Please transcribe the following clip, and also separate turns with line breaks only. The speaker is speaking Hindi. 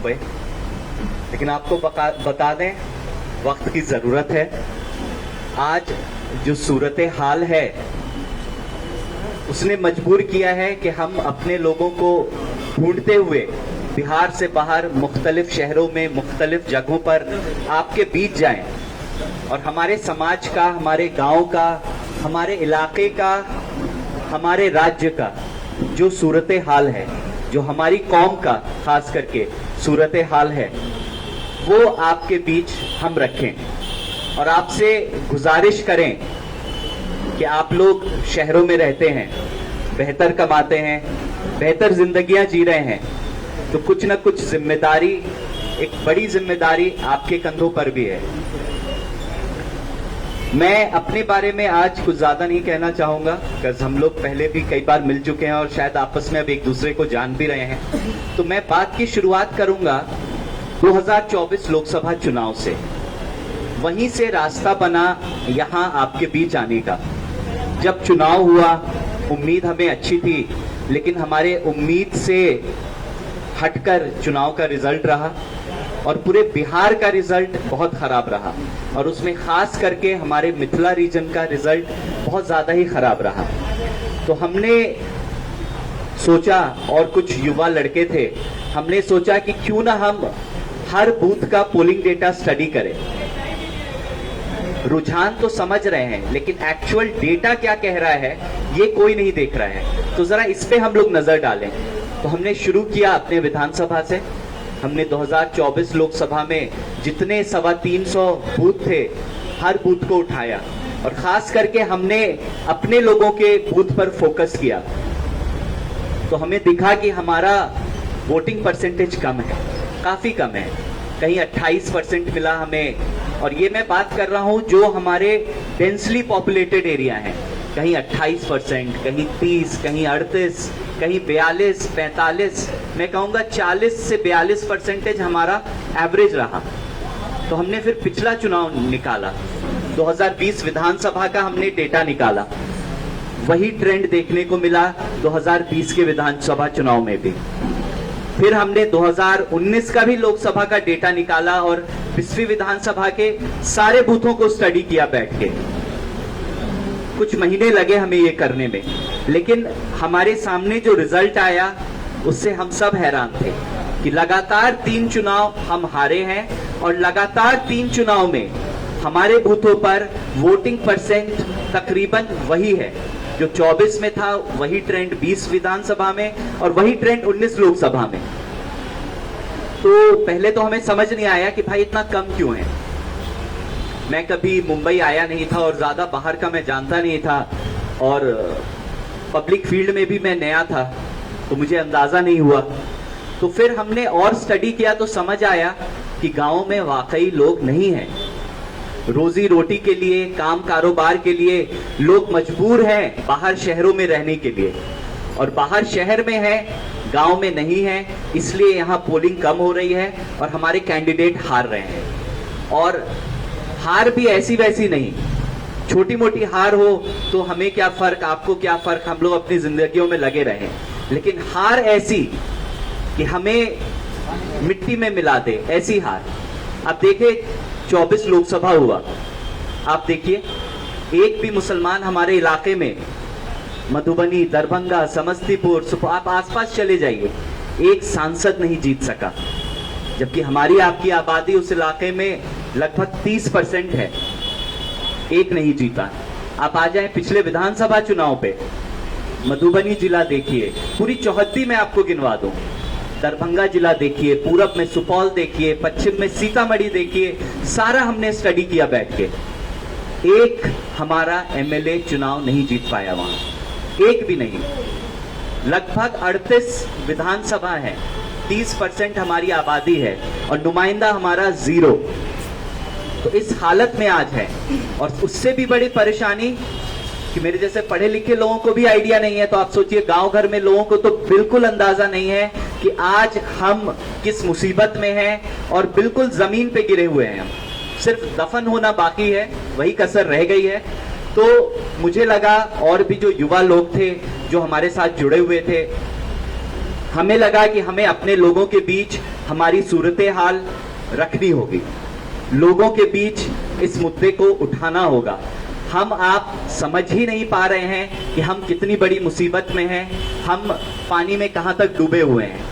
पे, लेकिन आपको बता दें वक्त की ज़रूरत है। आज जो सूरत हाल है उसने मजबूर किया है कि हम अपने लोगों को ढूंढते हुए बिहार से बाहर मुख्तलिफ शहरों में मुख्तलिफ जगहों पर आपके बीच जाएं और हमारे समाज का, हमारे गांव का, हमारे इलाके का, हमारे राज्य का जो सूरत हाल है, जो हमारी कौम का खास करके सूरत हाल है, वो आपके बीच हम रखें और आपसे गुजारिश करें कि आप लोग शहरों में रहते हैं, बेहतर कमाते हैं, बेहतर जिंदगियां जी रहे हैं, तो कुछ न कुछ जिम्मेदारी, एक बड़ी जिम्मेदारी आपके कंधों पर भी है। मैं अपने बारे में आज कुछ ज्यादा नहीं कहना चाहूंगा, बिकॉज हम लोग पहले भी कई बार मिल चुके हैं और शायद आपस में अब एक दूसरे को जान भी रहे हैं। तो मैं बात की शुरुआत करूंगा 2024 लोकसभा चुनाव से। वहीं से रास्ता बना यहां आपके बीच आने का। जब चुनाव हुआ, उम्मीद हमें अच्छी थी, लेकिन हमारे उम्मीद से हटकर चुनाव का रिजल्ट रहा और पूरे बिहार का रिजल्ट बहुत खराब रहा और उसमें खास करके हमारे मिथिला रीजन का रिजल्ट बहुत ज्यादा ही खराब रहा। तो हमने सोचा, और कुछ युवा लड़के थे, हमने सोचा कि क्यों ना हम हर बूथ का पोलिंग डेटा स्टडी करें। रुझान तो समझ रहे हैं, लेकिन एक्चुअल डेटा क्या कह रहा है ये कोई नहीं देख रहा है, तो जरा इस पे हम लोग नजर डालें। तो हमने शुरू किया अपने विधानसभा से। हमने 2024 लोकसभा में जितने 350 बूथ थे, हर बूथ को उठाया और खास करके हमने अपने लोगों के बूथ पर फोकस किया। तो हमें दिखा कि हमारा वोटिंग परसेंटेज कम है, काफी कम है, कहीं 28% मिला हमें। और ये मैं बात कर रहा हूं जो हमारे डेंसली पॉपुलेटेड एरिया हैं, कहीं 28%, कहीं 30, कहीं 38, कहीं 42, 45, मैं कहूंगा 40 से 42% हमारा एवरेज रहा। तो हमने फिर पिछला चुनाव निकाला, 2020 विधानसभा का हमने डेटा निकाला, वही ट्रेंड देखने को मिला 2020 के विधानसभा चुनाव में भी। फिर हमने 2019 का भी लोकसभा का डेटा निकाला और 20वीं विधानसभा के सारे बूथों को स्टडी किया बैठ के। कुछ महीने लगे हमें ये करने में, लेकिन हमारे सामने जो रिजल्ट आया उससे हम सब हैरान थे कि लगातार 3 चुनाव हम हारे हैं और लगातार 3 चुनाव में हमारे बूथों पर वोटिंग परसेंट तकरीबन वही है जो 24 में था, वही ट्रेंड 20 विधानसभा में और वही ट्रेंड 19 लोकसभा में। तो पहले तो हमें समझ नहीं आया कि भाई इतना कम क्यों है। मैं कभी मुंबई आया नहीं था और ज्यादा बाहर का मैं जानता नहीं था और पब्लिक फील्ड में भी मैं नया था, तो मुझे अंदाजा नहीं हुआ। तो फिर हमने और स्टडी किया तो समझ आया कि गांव में वाकई लोग नहीं हैं। रोजी रोटी के लिए, काम कारोबार के लिए लोग मजबूर हैं बाहर शहरों में रहने के लिए, और बाहर शहर में है, गांव में नहीं है, इसलिए यहाँ पोलिंग कम हो रही है और हमारे कैंडिडेट हार रहे हैं। और हार भी ऐसी वैसी नहीं, छोटी मोटी हार हो तो हमें क्या फर्क, आपको क्या फर्क, हम लोग अपनी जिंदगियों में लगे रहें, लेकिन हार ऐसी कि हमें मिट्टी में मिला दे, ऐसी हार। अब देखिए 24 लोकसभा हुआ, आप देखिए एक भी मुसलमान हमारे इलाके में, मधुबनी, दरभंगा, समस्तीपुर, आप आसपास चले जाइए, एक सांसद नहीं जीत सका, जबकि हमारी आपकी आबादी उस इलाके में लगभग 30% है, एक नहीं जीता। आप आ जाएं पिछले विधानसभा चुनाव पे, मधुबनी जिला देखिए, पूरी चौहद्दी में आपको गिनवा दूं, दरभंगा जिला देखिए, पूरब में सुपौल देखिए, पश्चिम में सीतामढ़ी देखिए, सारा हमने स्टडी किया बैठ के। एक हमारा एमएलए चुनाव नहीं जीत पाया वहां, एक भी नहीं। लगभग 38 विधानसभा है, 30% हमारी आबादी है और नुमाइंदा हमारा 0। तो इस हालत में आज है। और उससे भी बड़ी परेशानी कि मेरे जैसे पढ़े लिखे लोगों को भी आइडिया नहीं है, तो आप सोचिए गांव घर में लोगों को तो बिल्कुल अंदाजा नहीं है कि आज हम किस मुसीबत में हैं और बिल्कुल जमीन पे गिरे हुए हैं। सिर्फ दफन होना बाकी है, वही कसर रह गई है। तो मुझे लगा और भी जो युवा लोग थे जो हमारे साथ जुड़े हुए थे, हमें लगा कि हमें अपने लोगों के बीच हमारी सूरत हाल रखनी होगी, लोगों के बीच इस मुद्दे को उठाना होगा। हम आप समझ ही नहीं पा रहे हैं कि हम कितनी बड़ी मुसीबत में हैं, हम पानी में कहां तक डूबे हुए हैं।